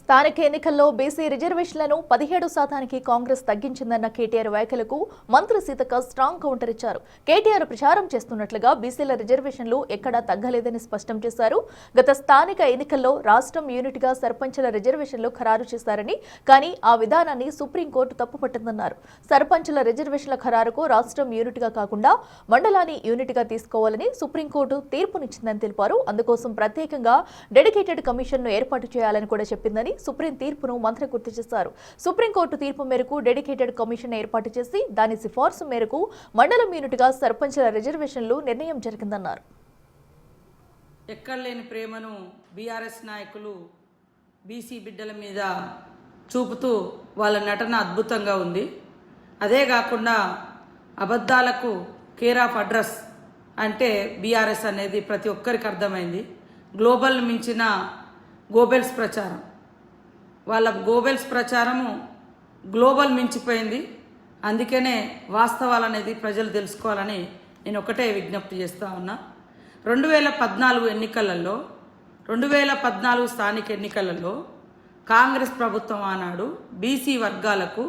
స్థానిక ఎన్నికల్లో బీసీ రిజర్వేషన్లను 17% కాంగ్రెస్ తగ్గించిందన్న కేటీఆర్ వ్యాఖ్యలకు మంత్రి సీతక్క స్ట్రాంగ్ కౌంటర్ ఇచ్చారు. కేటీఆర్ ప్రచారం చేస్తున్నట్లుగా బీసీల రిజర్వేషన్లు ఎక్కడా తగ్గలేదని స్పష్టం చేశారు. గత స్థానిక ఎన్నికల్లో రాష్ట్రం యూనిట్గా సర్పంచుల రిజర్వేషన్లు ఖరారు చేశారని, కానీ ఆ విధానాన్ని సుప్రీంకోర్టు తప్పుపట్టిందన్నారు. సర్పంచుల రిజర్వేషన్ల ఖరారుకు రాష్ట్రం యూనిట్గా కాకుండా మండలాన్ని యూనిట్గా తీసుకోవాలని సుప్రీంకోర్టు తీర్పునిచ్చిందని తెలిపారు. అందుకోసం ప్రత్యేకంగా డెడికేటెడ్ కమిషన్ను ఏర్పాటు చేయాలని కూడా చెప్పిందని సుప్రీం తీర్పును మంత్రి గుర్తు చేశారు. సుప్రీంకోర్టు తీర్పు మేరకు డెడికేటెడ్ కమిషన్ ఏర్పాటు చేసి దాని సిఫార్సు మేరకు మండలం యూనిట్గా సర్పంచుల రిజర్వేషన్లు నిర్ణయం జరిగిందన్నారు. ఎక్కడలేని ప్రేమను బీఆర్ఎస్ నాయకులు బీసీ బిడ్డల మీద చూపుతూ వాళ్ళ నటన అద్భుతంగా ఉంది. అదే కాకుండా అబద్ధాలకు కేర్ ఆఫ్ అడ్రస్ అంటే బీఆర్ఎస్ అనేది ప్రతి ఒక్కరికి అర్థమైంది. గ్లోబల్ మించిన గోబెల్స్ ప్రచారం, వాళ్ళ గోబెల్స్ ప్రచారము గ్లోబల్ మించిపోయింది. అందుకనే వాస్తవాలు అనేది ప్రజలు తెలుసుకోవాలని నేను ఒకటే విజ్ఞప్తి చేస్తూ ఉన్నా. 2014 ఎన్నికలలో 2014 స్థానిక ఎన్నికలలో కాంగ్రెస్ ప్రభుత్వం ఆనాడు బీసీ వర్గాలకు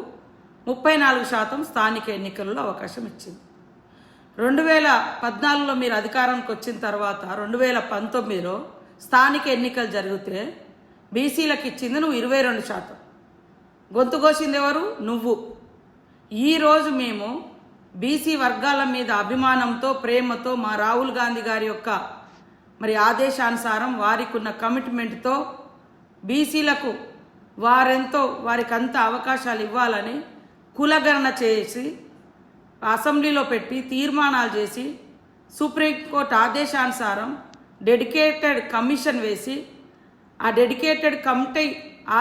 34% స్థానిక ఎన్నికలలో అవకాశం ఇచ్చింది. 2014లో మీరు అధికారానికి వచ్చిన తర్వాత 2019లో స్థానిక ఎన్నికలు జరిగితే బీసీలకు ఇచ్చింది నువ్వు 22%. గొంతు కోసింది ఎవరు? నువ్వు. ఈరోజు మేము బీసీ వర్గాల మీద అభిమానంతో, ప్రేమతో, మా రాహుల్ గాంధీ గారి యొక్క ఆదేశానుసారం వారికి ఉన్న కమిట్మెంట్తో బీసీలకు వారికి అంత అవకాశాలు ఇవ్వాలని కులగణన చేసి అసెంబ్లీలో పెట్టి తీర్మానాలు చేసి సుప్రీంకోర్టు ఆదేశానుసారం డెడికేటెడ్ కమిషన్ వేసి ఆ డెడికేటెడ్ కమిటీ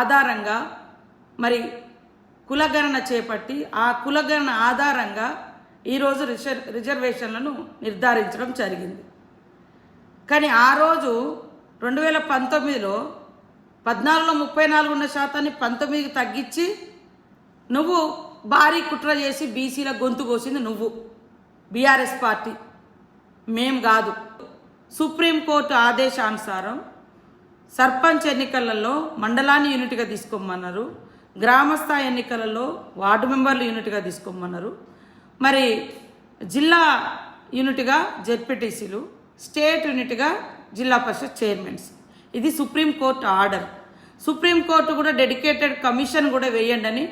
ఆధారంగా కులగణన చేపట్టి ఆ కులగణన ఆధారంగా ఈరోజు రిజర్వేషన్లను నిర్ధారించడం జరిగింది. కానీ ఆ రోజు 2019లో 14లో 34% 19కి తగ్గించి నువ్వు భారీ కుట్ర చేసి బీసీల గొంతు కోసింది నువ్వు, బీఆర్ఎస్ పార్టీ, మేం కాదు. సుప్రీంకోర్టు ఆదేశానుసారం సర్పంచ్ ఎన్నికలలో మండలాన్ని యూనిట్గా తీసుకోమన్నారు, గ్రామస్థాయి ఎన్నికలలో వార్డు మెంబర్లు యూనిట్గా తీసుకోమన్నారు, జిల్లా యూనిట్గా జెడ్పీటీసీలు, స్టేట్ యూనిట్గా జిల్లా పరిషత్ చైర్మన్స్. ఇది సుప్రీంకోర్టు ఆర్డర్. సుప్రీంకోర్టు కూడా డెడికేటెడ్ కమిషన్ కూడా వేయండి అని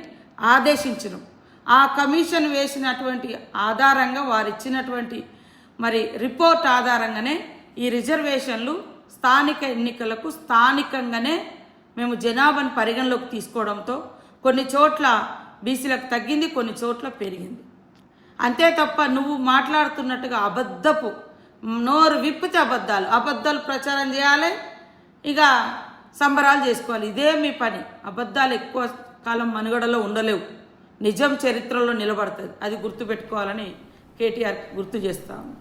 ఆదేశించను. ఆ కమిషన్ వేసినటువంటి ఆధారంగా వారు ఇచ్చినటువంటి రిపోర్ట్ ఆధారంగానే ఈ రిజర్వేషన్లు స్థానిక ఎన్నికలకు స్థానికంగానే మేము జనాభాను పరిగణలోకి తీసుకోవడంతో కొన్ని చోట్ల బీసీలకు తగ్గింది, కొన్ని చోట్ల పెరిగింది. అంతే తప్ప నువ్వు మాట్లాడుతున్నట్టుగా అబద్ధపు నోరు విప్పితే అబద్ధాలు ప్రచారం చేయాలి, ఇక సంబరాలు చేసుకోవాలి. ఇదే మీ పని. అబద్ధాలు ఎక్కువ కాలం మనుగడలో ఉండలేవు, నిజం చరిత్రలో నిలబడుతుంది. అది గుర్తుపెట్టుకోవాలని కేటీఆర్ గుర్తు చేస్తాము.